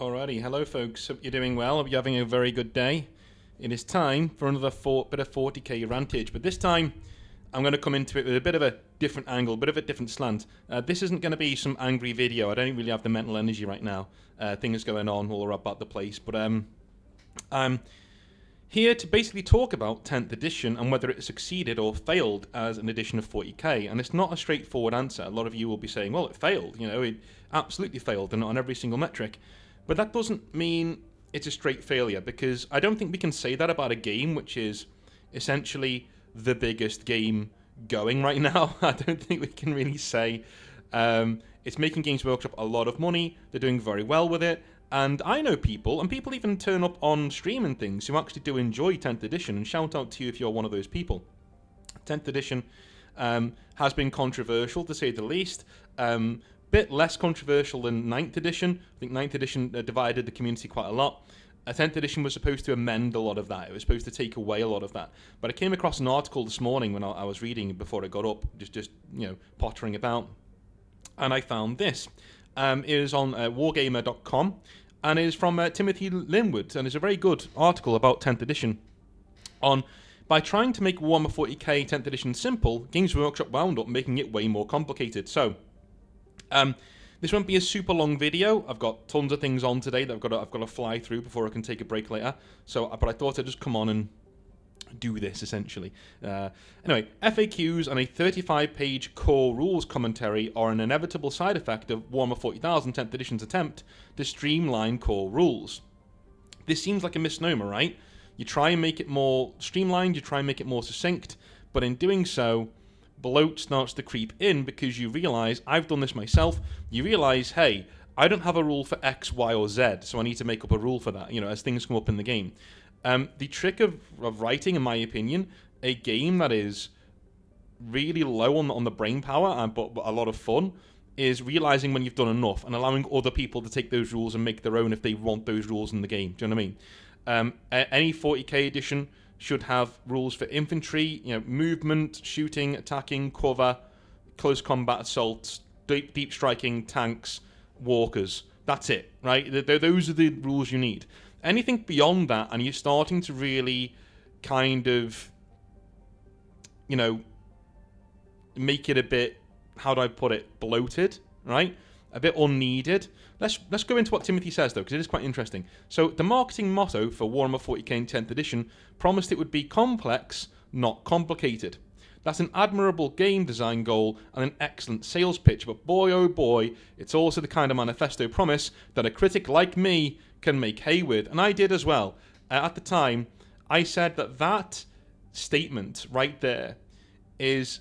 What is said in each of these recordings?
Alrighty, hello folks, hope you're doing well, hope you're having a very good day. It is time for another bit of 40k rantage, but this time I'm going to come into it with a bit of a different angle, a bit of a different slant. This isn't going to be some angry video, I don't really have the mental energy right now. Things going on all about the place, but I'm here to basically talk about 10th edition and whether it succeeded or failed as an edition of 40k, and it's not a straightforward answer. A lot of you will be saying, well, it failed, it absolutely failed, and on every single metric. But that doesn't mean it's a straight failure, because I don't think we can say that about a game which is essentially the biggest game going right now. I don't think we can really say. It's making Games Workshop a lot of money, they're doing very well with it, and I know people, and people even turn up on stream and things, who actually do enjoy 10th edition, and shout out to you if you're one of those people. 10th edition has been controversial, to say the least. Bit less controversial than 9th edition. I think 9th edition divided the community quite a lot. 10th edition was supposed to amend a lot of that. It was supposed to take away a lot of that. But I came across an article this morning when I was reading before I got up, just pottering about, and I found this. It is on wargamer.com, and it is from Timothy Linwood, and it's a very good article about 10th edition on by trying to make Warhammer 40k 10th edition simple, Games Workshop wound up making it way more complicated. So, this won't be a super long video. I've got tons of things on today that I've got to fly through before I can take a break later. But I thought I'd just come on and do this essentially. Anyway, FAQs and a 35-page core rules commentary are an inevitable side effect of Warhammer 40,000 10th edition's attempt to streamline core rules. This seems like a misnomer, right? You try and make it more streamlined, you try and make it more succinct, but in doing so, bloat starts to creep in, because you realise, I've done this myself, you realise, hey, I don't have a rule for X, Y, or Z, so I need to make up a rule for that, as things come up in the game. The trick of writing, in my opinion, a game that is really low on the brain power, but a lot of fun, is realising when you've done enough and allowing other people to take those rules and make their own if they want those rules in the game. Do you know what I mean? Any 40k edition should have rules for infantry, movement, shooting, attacking, cover, close combat assaults, deep striking, tanks, walkers. That's it, right? Those are the rules you need. Anything beyond that, and you're starting to really kind of, make it a bit, how do I put it, bloated, right? A bit unneeded. Let's go into what Timothy says, though, because it is quite interesting. So, the marketing motto for Warhammer 40k in 10th edition promised it would be complex, not complicated. That's an admirable game design goal and an excellent sales pitch, but boy oh boy, it's also the kind of manifesto promise that a critic like me can make hay with, and I did as well. At the time, I said that statement right there is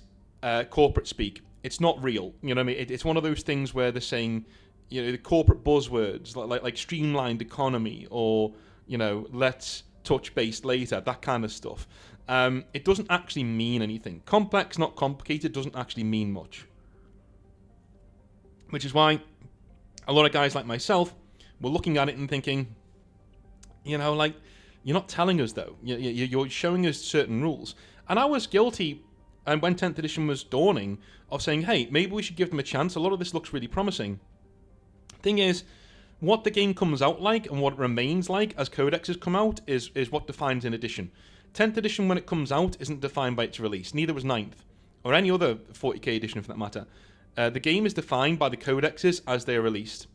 corporate speak. It's not real, you know what I mean? It's one of those things where they're saying, the corporate buzzwords like streamlined economy, or let's touch base later, that kind of stuff. It doesn't actually mean anything. Complex, not complicated, doesn't actually mean much. Which is why a lot of guys like myself were looking at it and thinking, you're not telling us though. You're showing us certain rules. And I was guilty, and when 10th edition was dawning, of saying, hey, maybe we should give them a chance. A lot of this looks really promising. Thing is, what the game comes out like and what it remains like as codexes come out is what defines an edition. 10th edition, when it comes out, isn't defined by its release. Neither was 9th, or any other 40k edition for that matter. The game is defined by the codexes as they are released,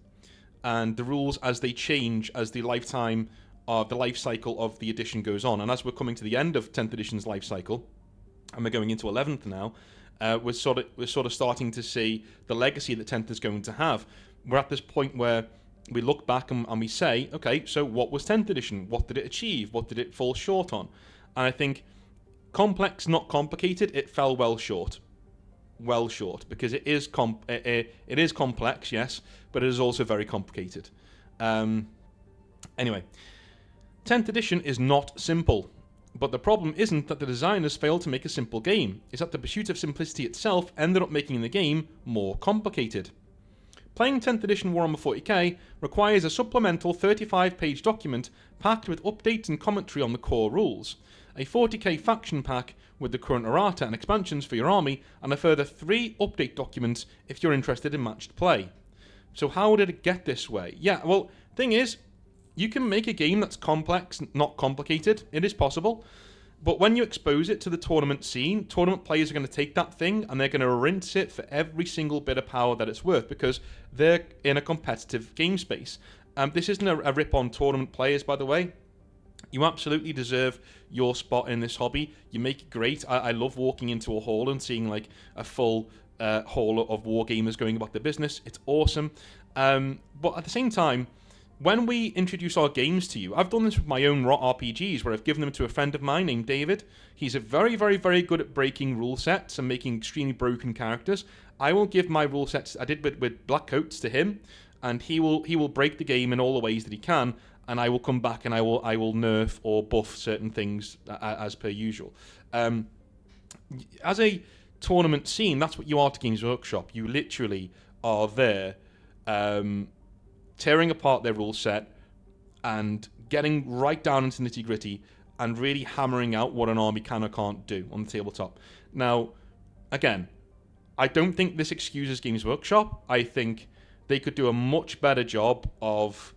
and the rules as they change as the lifetime of the life cycle of the edition goes on. And as we're coming to the end of 10th edition's life cycle, and we're going into 11th now, we're sort of starting to see the legacy that 10th is going to have. We're at this point where we look back and we say, okay, so what was 10th edition? What did it achieve? What did it fall short on? And I think complex, not complicated, it fell well short. Well short, because it is complex, yes, but it is also very complicated. Anyway, 10th edition is not simple. But the problem isn't that the designers failed to make a simple game. It's that the pursuit of simplicity itself ended up making the game more complicated. Playing 10th edition Warhammer 40k requires a supplemental 35-page document packed with updates and commentary on the core rules, a 40k faction pack with the current errata and expansions for your army, and a further 3 update documents if you're interested in matched play. So how did it get this way? Yeah, well, Thing is, you can make a game that's complex, not complicated. It is possible. But when you expose it to the tournament scene, tournament players are going to take that thing and they're going to rinse it for every single bit of power that it's worth because they're in a competitive game space. This isn't a rip on tournament players, by the way. You absolutely deserve your spot in this hobby. You make it great. I love walking into a hall and seeing like a full hall of wargamers going about their business. It's awesome. But at the same time, when we introduce our games to you, I've done this with my own RPGs where I've given them to a friend of mine named David. He's a very, very, very good at breaking rule sets and making extremely broken characters. I will give my rule sets I did with Black Coats to him, and he will break the game in all the ways that he can, and I will come back and I will nerf or buff certain things as per usual. As a tournament scene, that's what you are to Games Workshop. You literally are there tearing apart their rule set and getting right down into nitty gritty and really hammering out what an army can or can't do on the tabletop. Now, again, I don't think this excuses Games Workshop. I think they could do a much better job of,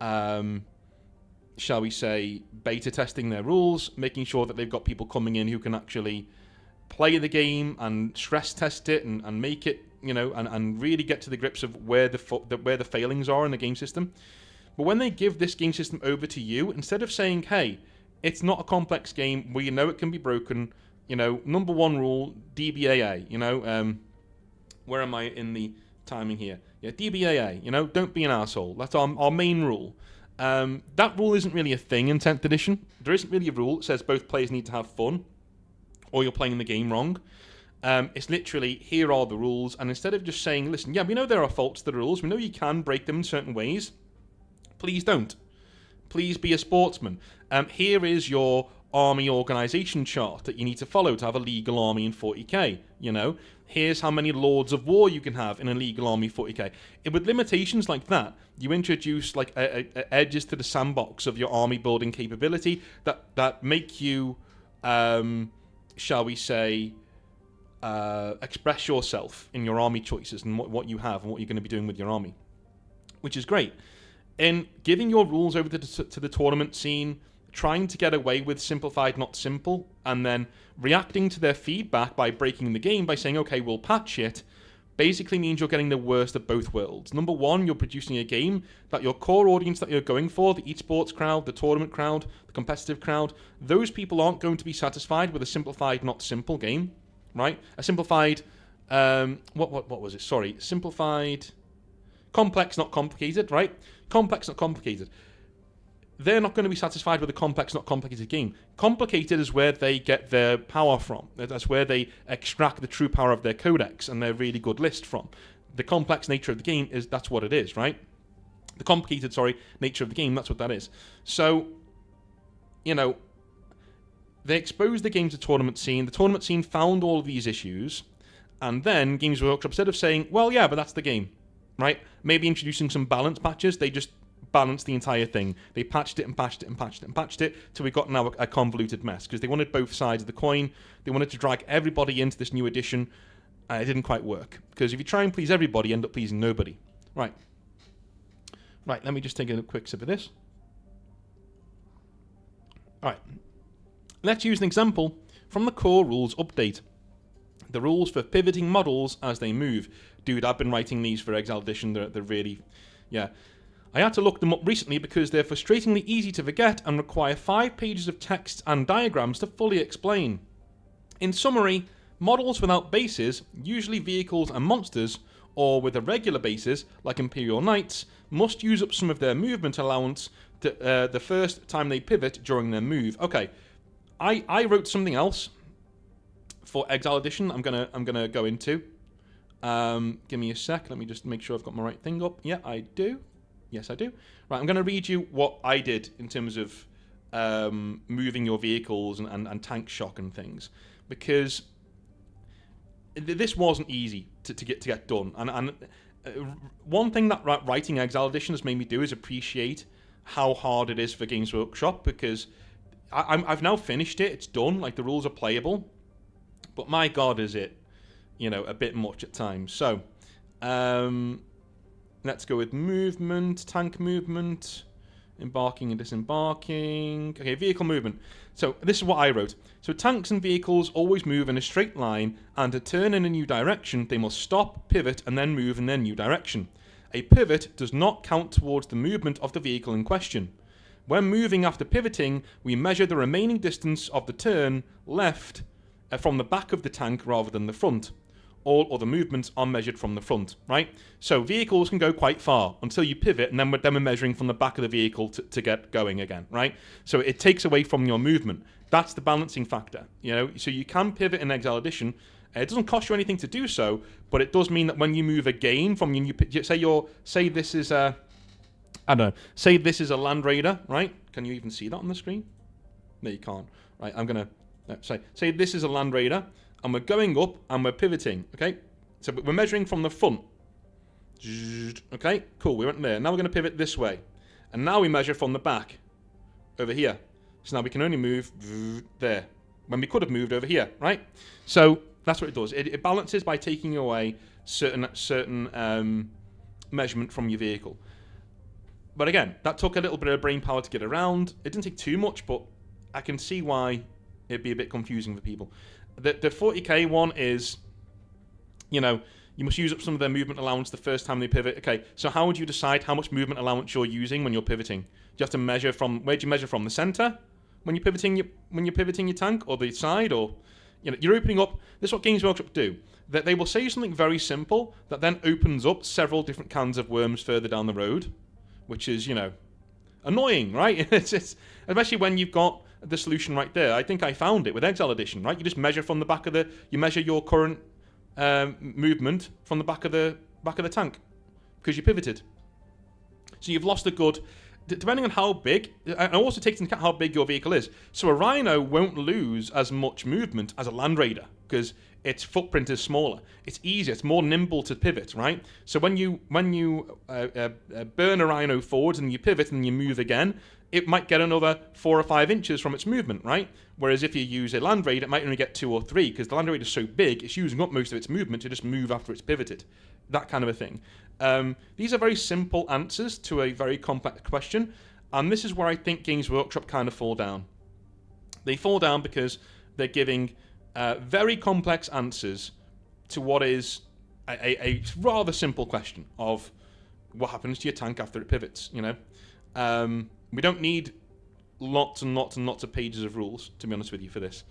shall we say, beta testing their rules, making sure that they've got people coming in who can actually play the game and stress test it and make it, and really get to the grips of where the failings are in the game system. But when they give this game system over to you, instead of saying, hey, it's not a complex game, we know it can be broken, number one rule, DBAA, where am I in the timing here? Yeah, DBAA, don't be an asshole. That's our main rule. That rule isn't really a thing in 10th edition. There isn't really a rule that says both players need to have fun or you're playing the game wrong. It's literally, here are the rules, and instead of just saying, listen, yeah, we know there are faults to the rules, we know you can break them in certain ways, please don't. Please be a sportsman. Here is your army organisation chart that you need to follow to have a legal army in 40k, Here's how many Lords of War you can have in a legal army 40k. With limitations like that, you introduce like edges to the sandbox of your army building capability that make you, shall we say, express yourself in your army choices and what you have and what you're going to be doing with your army, which is great. In giving your rules over to the tournament scene, trying to get away with simplified, not simple, and then reacting to their feedback by breaking the game by saying, okay, we'll patch it, basically means you're getting the worst of both worlds. Number one, you're producing a game that your core audience that you're going for, the esports crowd, the tournament crowd, the competitive crowd, those people aren't going to be satisfied with a simplified, not simple game. Right? A simplified, what was it? Sorry, simplified, complex, not complicated, right? Complex, not complicated. They're not going to be satisfied with a complex, not complicated game. Complicated is where they get their power from. That's where they extract the true power of their codex and their really good list from. The complex nature of the game that's what it is, right? The complicated, nature of the game, that's what that is. So, they exposed the game to tournament scene. The tournament scene found all of these issues, and then Games Workshop, instead of saying, well, yeah, but that's the game, right? Maybe introducing some balance patches, they just balanced the entire thing. They patched it and patched it and patched it and patched it till we got now a convoluted mess, because they wanted both sides of the coin. They wanted to drag everybody into this new edition, and it didn't quite work. Because if you try and please everybody, you end up pleasing nobody. Right, let me just take a quick sip of this. All right. Let's use an example from the core rules update. The rules for pivoting models as they move. Dude, I've been writing these for Exile Edition. They're really, yeah. I had to look them up recently because they're frustratingly easy to forget and require 5 pages of text and diagrams to fully explain. In summary, models without bases, usually vehicles and monsters, or with irregular bases, like Imperial Knights, must use up some of their movement allowance the first time they pivot during their move. Okay. I wrote something else for Exile Edition. I'm gonna go into. Give me a sec. Let me just make sure I've got my right thing up. Yeah, I do. Yes, I do. Right, I'm gonna read you what I did in terms of moving your vehicles and tank shock and things, because this wasn't easy to get done. And one thing that writing Exile Edition has made me do is appreciate how hard it is for Games Workshop, because I've now finished it. It's done. Like, the rules are playable, but my God, is it, a bit much at times. So, let's go with movement, tank movement, embarking and disembarking. Okay, vehicle movement. So this is what I wrote. So tanks and vehicles always move in a straight line, and to turn in a new direction, they must stop, pivot, and then move in their new direction. A pivot does not count towards the movement of the vehicle in question. When moving after pivoting, we measure the remaining distance of the turn left from the back of the tank rather than the front. All other movements are measured from the front, right? So vehicles can go quite far until you pivot, and then we're measuring from the back of the vehicle to get going again, right? So it takes away from your movement. That's the balancing factor, you know? So you can pivot in Exile Edition. It doesn't cost you anything to do so, but it does mean that when you move again from your new, say this is a, I don't know, say this is a Land Raider, right? Can you even see that on the screen? No, you can't. Right, I'm gonna say this is a Land Raider, and we're going up and we're pivoting, okay? So we're measuring from the front. Okay, cool, we went there. Now we're going to pivot this way. And now we measure from the back, over here. So now we can only move there, when we could have moved over here, right? So that's what it does. It balances by taking away certain measurement from your vehicle. But again, that took a little bit of brain power to get around. It didn't take too much, but I can see why it'd be a bit confusing for people. The 40k one is, you know, you must use up some of their movement allowance the first time they pivot. Okay, so how would you decide how much movement allowance you're using when you're pivoting? Do you have to measure from, where do you measure from? The center when you're pivoting your tank, or the side, or, you know, you're opening up. This is what Games Workshop do. That they will say something very simple that then opens up several different cans of worms further down the road, which is, you know, annoying, right? It's especially when you've got the solution right there. I think I found it with Exile Edition, right? You just measure from the back of you measure your current movement from the back of the tank because you pivoted. So you've lost a good, depending on how big, and also takes into account how big your vehicle is. So a Rhino won't lose as much movement as a Land Raider because its footprint is smaller. It's easier. It's more nimble to pivot, right? So when you burn a Rhino forwards and you pivot and you move again, it might get another 4 or 5 inches from its movement, right? Whereas if you use a Land Raider, it might only get 2 or 3 because the Land Raider is so big, it's using up most of its movement to just move after it's pivoted. That kind of a thing. These are very simple answers to a very complex question, and this is where I think Games Workshop kind of fall down. They fall down because they're giving very complex answers to what is a rather simple question of what happens to your tank after it pivots, you know? We don't need lots and lots and lots of pages of rules, to be honest with you, for this.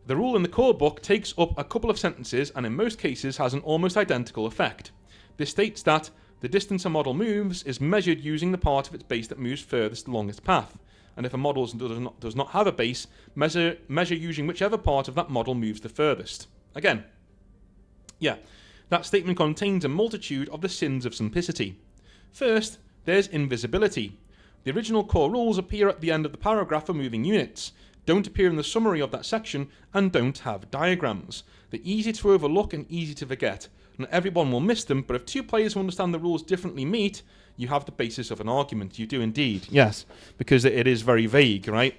The rule in the core book takes up a couple of sentences and in most cases has an almost identical effect. This states that the distance a model moves is measured using the part of its base that moves furthest along its path. And if a model does not have a base, measure using whichever part of that model moves the furthest. Again, yeah, that statement contains a multitude of the sins of simplicity. First, there's invisibility. The original core rules appear at the end of the paragraph for moving units, don't appear in the summary of that section, and don't have diagrams. They're easy to overlook and easy to forget. Not everyone will miss them, but if 2 players who understand the rules differently meet, you have the basis of an argument. You do indeed, yes, because it is very vague, right?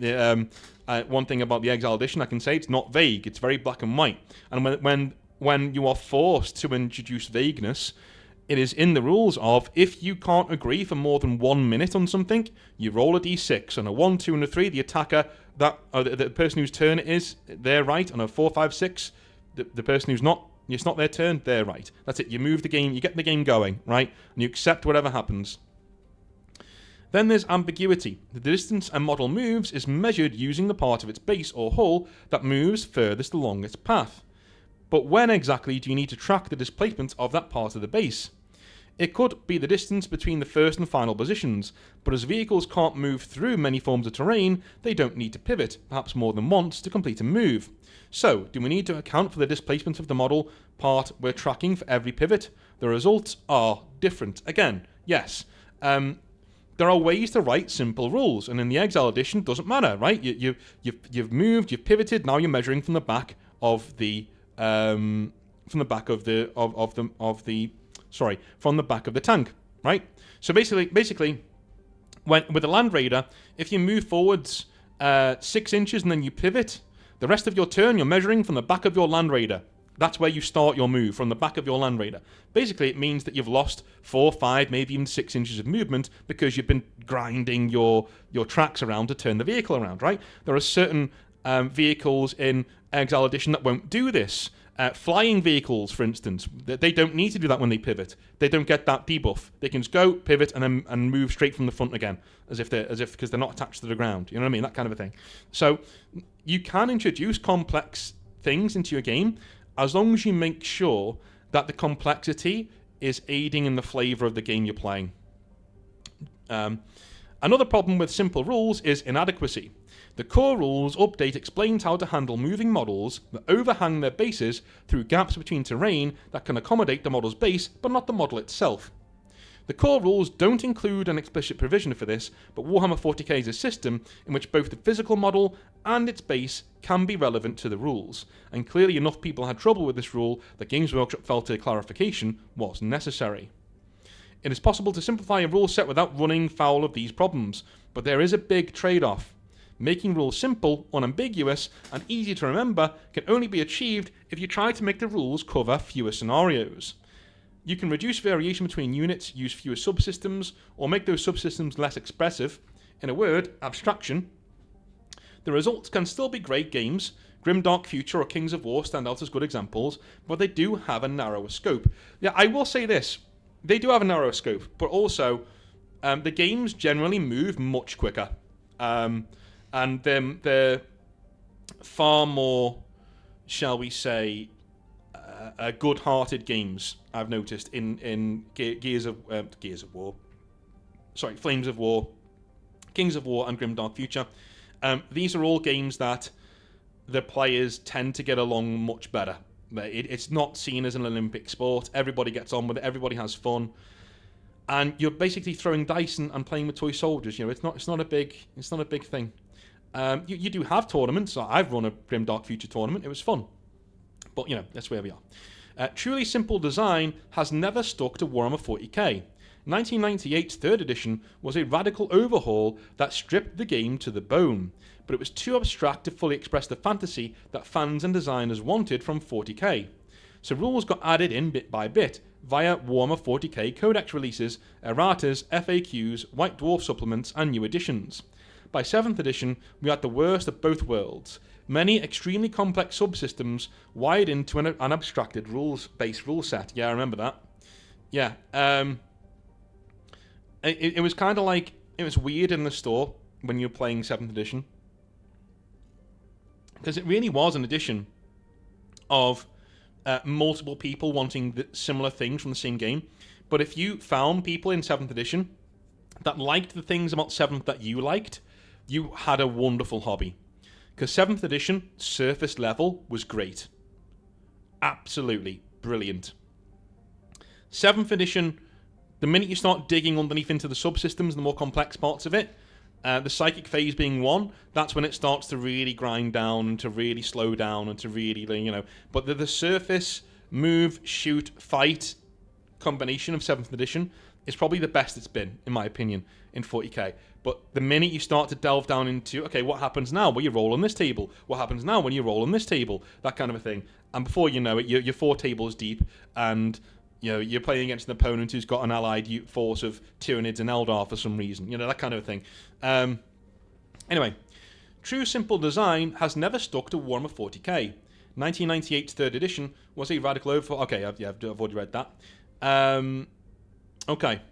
One thing about the Exile Edition, I can say it's not vague. It's very black and white. And when you are forced to introduce vagueness, it is in the rules of if you can't agree for more than 1 minute on something, you roll a d6. On a 1, 2, and a 3, the attacker, the person whose turn it is, they're right. On a 4, 5, 6, the person who's not, it's not their turn, they're right. That's it. You move the game, you get the game going, right? And you accept whatever happens. Then there's ambiguity. The distance a model moves is measured using the part of its base or hull that moves furthest along its path. But when exactly do you need to track the displacement of that part of the base? It could be the distance between the first and final positions, but as vehicles can't move through many forms of terrain, they don't need to pivot, perhaps more than once, to complete a move. So, do we need to account for the displacement of the model part we're tracking for every pivot? The results are different. Again, yes. There are ways to write simple rules, and in the Exile Edition, it doesn't matter, right? You've moved, you've pivoted, now you're measuring from the back of the from the back of the tank, right? So basically, with a Land Raider, if you move forwards 6 inches and then you pivot, the rest of your turn you're measuring from the back of your Land Raider. That's where you start your move, from the back of your Land Raider. Basically, it means that you've lost 4, 5, maybe even 6 inches of movement because you've been grinding your tracks around to turn the vehicle around, right? There are certain vehicles in Exile Edition that won't do this. Flying vehicles, for instance, they don't need to do that when they pivot. They don't get that debuff. They can just go, pivot, and move straight from the front again, because they're not attached to the ground. You know what I mean? That kind of a thing. So you can introduce complex things into your game, as long as you make sure that the complexity is aiding in the flavour of the game you're playing. Another problem with simple rules is inadequacy. The core rules update explains how to handle moving models that overhang their bases through gaps between terrain that can accommodate the model's base, but not the model itself. The core rules don't include an explicit provision for this, but Warhammer 40k is a system in which both the physical model and its base can be relevant to the rules, and clearly enough people had trouble with this rule that Games Workshop felt a clarification was necessary. It is possible to simplify a rule set without running foul of these problems, but there is a big trade-off. Making rules simple, unambiguous, and easy to remember can only be achieved if you try to make the rules cover fewer scenarios. You can reduce variation between units, use fewer subsystems, or make those subsystems less expressive. In a word, abstraction. The results can still be great games. Grimdark Future or Kings of War stand out as good examples, but they do have a narrower scope. Yeah, I will say this. They do have a narrower scope, but also the games generally move much quicker. And they're far more, shall we say, good-hearted games, I've noticed, in Flames of War, Kings of War, and Grimdark Future. These are all games that the players tend to get along much better. It's not seen as an Olympic sport. Everybody gets on with it. Everybody has fun. And you're basically throwing dice and playing with toy soldiers. You know, it's not a big thing. You do have tournaments. I've run a Grimdark Future tournament. It was fun. But, you know, that's where we are. Truly simple design has never stuck to Warhammer 40k. 1998's 3rd edition was a radical overhaul that stripped the game to the bone, but it was too abstract to fully express the fantasy that fans and designers wanted from 40k. So rules got added in bit by bit via Warhammer 40k Codex releases, erratas, FAQs, White Dwarf supplements, and new editions. By 7th edition, we had the worst of both worlds. Many extremely complex subsystems wired into an abstracted rules-based rule set. Yeah, I remember that. Yeah. It was kind of like, it was weird in the store when you were playing 7th edition. Because it really was an edition of multiple people wanting similar things from the same game. But if you found people in 7th edition that liked the things about 7th that you liked, you had a wonderful hobby. Because 7th edition, surface level, was great. Absolutely brilliant. 7th edition, the minute you start digging underneath into the subsystems, the more complex parts of it, the psychic phase being one, that's when it starts to really grind down and to really slow down and to really, you know. But the surface, move, shoot, fight combination of 7th edition is probably the best it's been, in my opinion, in 40k. But the minute you start to delve down into, okay, what happens now when you roll on this table? What happens now when you roll on this table? That kind of a thing. And before you know it, you're 4 tables deep, and you know you're playing against an opponent who's got an allied force of Tyranids and Eldar for some reason. You know, that kind of thing. Anyway, true simple design has never stuck to Warhammer 40k. 1998's 3rd edition was a radical overhaul. Okay, I've already read that. Okay,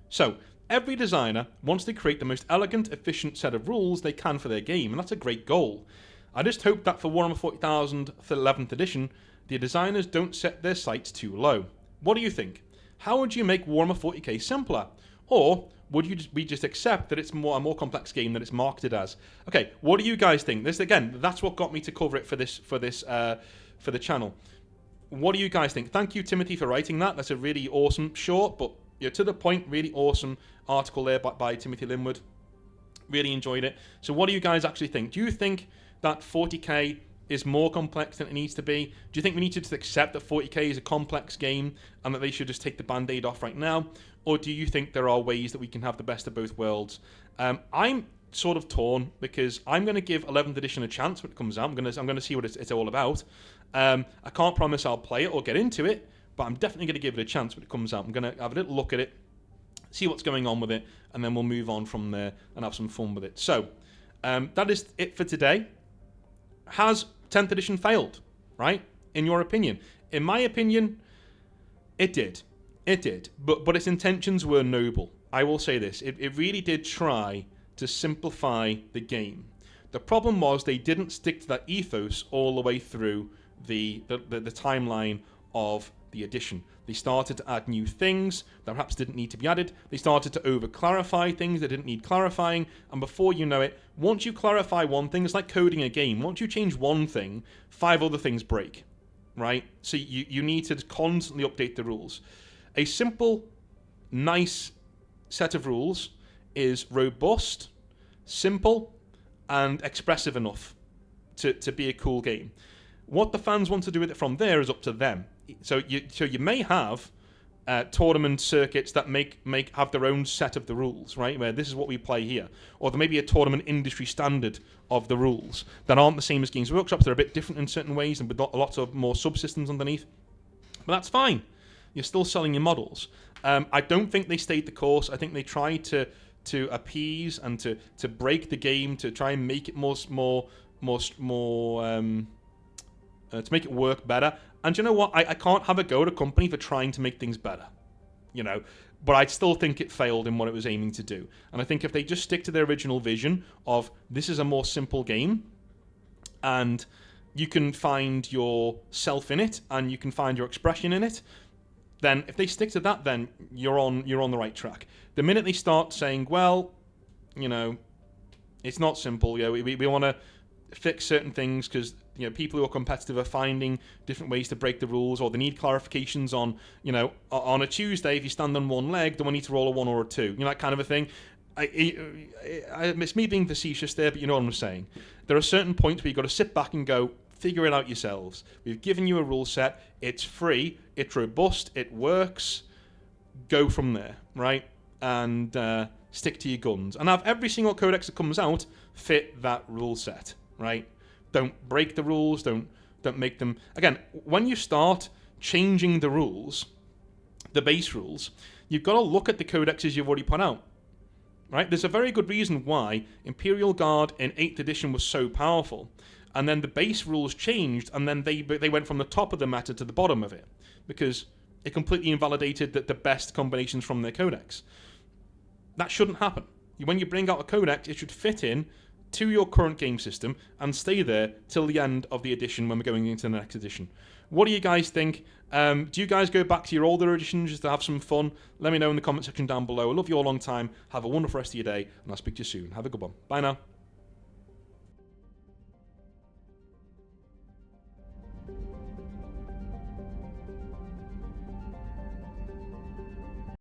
so every designer wants to create the most elegant, efficient set of rules they can for their game, and that's a great goal. I just hope that for Warhammer 40,000 11th edition, the designers don't set their sights too low. What do you think? How would you make Warhammer 40k simpler? Or would we just accept that it's a more complex game than it's marketed as? Okay, what do you guys think? This, again, that's what got me to cover it for the channel. What do you guys think? Thank you, Timothy, for writing that. That's a really awesome, short, but to the point, really awesome article there by Timothy Linwood. Really enjoyed it. So what do you guys actually think? Do you think that 40k is more complex than it needs to be? Do you think we need to just accept that 40k is a complex game and that they should just take the band-aid off right now? Or do you think there are ways that we can have the best of both worlds? I'm sort of torn because I'm going to give 11th edition a chance when it comes out. I'm going to see what it's all about. I can't promise I'll play it or get into it, but I'm definitely going to give it a chance when it comes out. I'm going to have a little look at it, see what's going on with it, and then we'll move on from there and have some fun with it. So, that is it for today. Has 10th edition failed, right? In your opinion? In my opinion, it did. It did. But its intentions were noble. I will say this. It really did try to simplify the game. The problem was they didn't stick to that ethos all the way through the timeline of the edition. They started to add new things that perhaps didn't need to be added. They started to over-clarify things that didn't need clarifying. And before you know it, once you clarify one thing, it's like coding a game. Once you change one thing, 5 other things break, right? So you need to constantly update the rules. A simple, nice set of rules is robust, simple, and expressive enough to be a cool game. What the fans want to do with it from there is up to them. So you may have tournament circuits that have their own set of the rules, right? Where this is what we play here, or there may be a tournament industry standard of the rules that aren't the same as Games Workshop's. They're a bit different in certain ways, and with lots of more subsystems underneath. But that's fine. You're still selling your models. I don't think they stayed the course. I think they tried to appease and to break the game, to try and make it more to make it work better. And you know what? I can't have a go at a company for trying to make things better, you know. But I still think it failed in what it was aiming to do. And I think if they just stick to their original vision of this is a more simple game, and you can find yourself in it, and you can find your expression in it, then if they stick to that, then you're on the right track. The minute they start saying, well, you know, it's not simple. You know, we want to fix certain things because, you know, people who are competitive are finding different ways to break the rules, or they need clarifications on, you know, on a Tuesday, if you stand on one leg, do I need to roll a 1 or a 2? You know, that kind of a thing. It's me being facetious there, but you know what I'm saying. There are certain points where you've got to sit back and go, figure it out yourselves. We've given you a rule set. It's free. It's robust. It works. Go from there, right? And stick to your guns. And have every single codex that comes out fit that rule set, right? Don't break the rules. Don't make them... Again, when you start changing the rules, the base rules, you've got to look at the codexes you've already put out, right? There's a very good reason why Imperial Guard in 8th edition was so powerful. And then the base rules changed, and then they went from the top of the meta to the bottom of it, because it completely invalidated the best combinations from their codex. That shouldn't happen. When you bring out a codex, it should fit in to your current game system and stay there till the end of the edition when we're going into the next edition. What do you guys think? Do you guys go back to your older editions just to have some fun? Let me know in the comment section down below. I love you all a long time. Have a wonderful rest of your day, and I'll speak to you soon. Have a good one. Bye now.